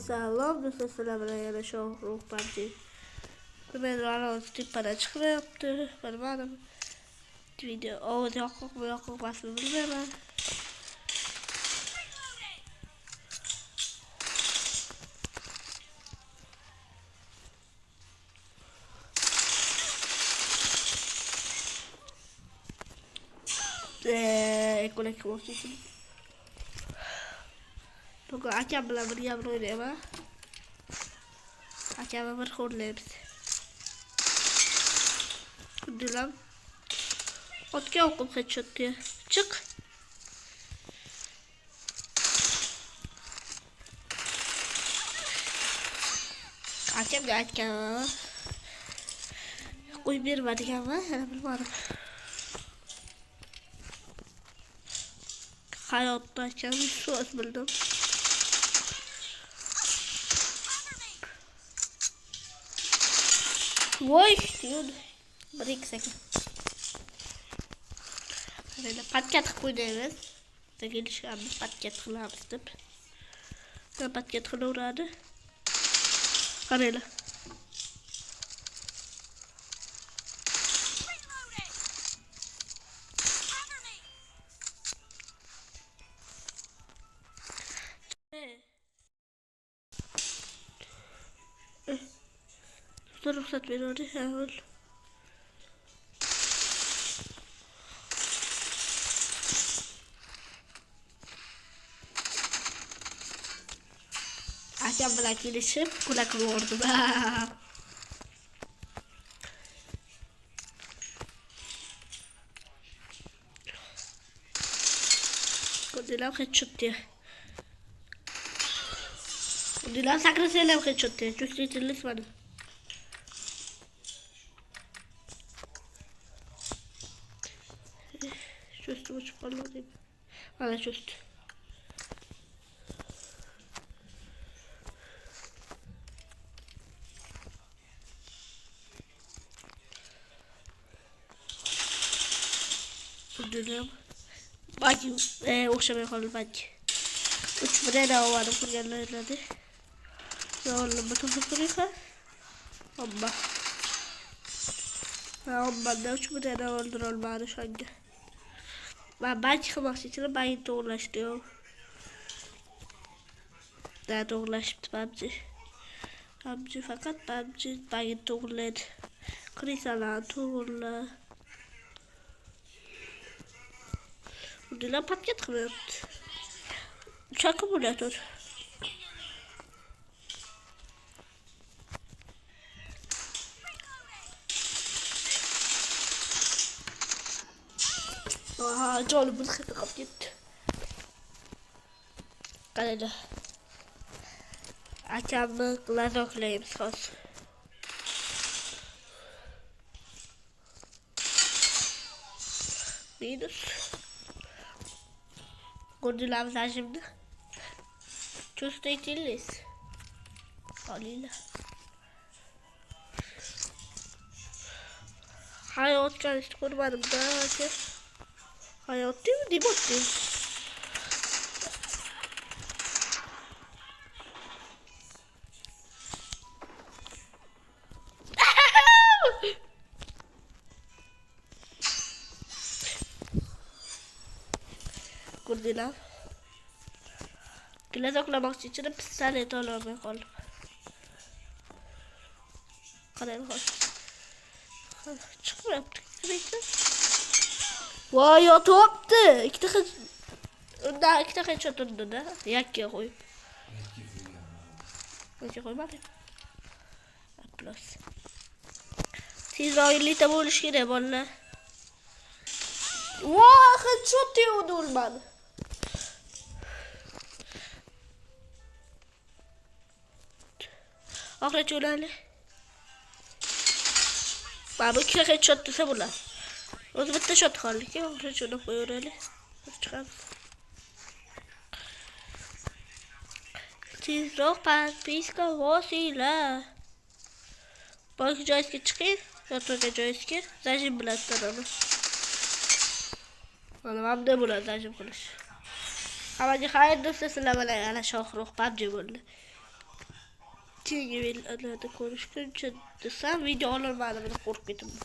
Selam, nasıl selamlar yana show PUBG. Ben anons tipada çıkmayaptı. Benim video o yok basını bilmem. Ekonomi olsun. Pokok acam bela beriam roh dia mah. Acam berkorleps. Dilam. Otga oqib ketdi. Chiq. Acamga aytgan. Qo'yib bermadiganman, yana bilmadim. Hayotda aytgan so'z bildim. Voy diyordu. Bir sekin. Böyle patkat koyuyoruz. Gelişimiz patkat kılabız dip. Ne patkat kılıyorlardı? Karayla. Ruhsat veriyordu hemen. Acaba belki gelişip kulak vurdu. Dilam headshot diye. Dilam sakın selam headshot diye. Çok iyi bana. Çöstü bu çıkarlar değil mi? Bana çöstü. Dilam. Bacım okşamaya kaldı bacı. 3 bire daha vardı kuryanlarladı. Yoğunlu bütün fıkırıka. Amma. Amma da 3 bire daha öldürülmedi şu anda. Ben çıkmak için ben doğrulaştım. Daha doğrulaştı PUBG. PUBG fakat PUBG ben doğruladı. Krisalar doğruladı. Dilan patket kılıyor. Uçak kumülatör. Aha, canım bunu kapı gitti. Kalede. Açamı glazoklayayım sos. Minus. Gördüler sen şimdi. Çok da içiliyiz. Haliyle. Hayat karıştı kurbanım da. Hayat değil mi? Dibot değil. Gördüler. Glazoklamak için pistolet alamaya kaldım. Kadar hoş. Çıkma yaptık. Bekle. Vay ya toptu. İki dakika çatırdı da. Yakkıya koyup. Yakkıya koymadım. Plus. Siz ailete buluş gire valla. Vay çok iyi durmadı. Akla öyle. Baba iki dakika çattıysa bunlar. O zaman da şat kaldı ki akla şunu koyuyor öyle. Çıkalım. Siz ropa piska vosila. Bak joystick çıkıyor. Yatırga joystick. Zaten biletler onu. Onu ben de burada zaten konuş. Ama hayır dostlar selamlar ana şahruh PUBG böyle. keyingi videolarda ko'rishguncha desam video ololmadim, qo'rqib ketaman.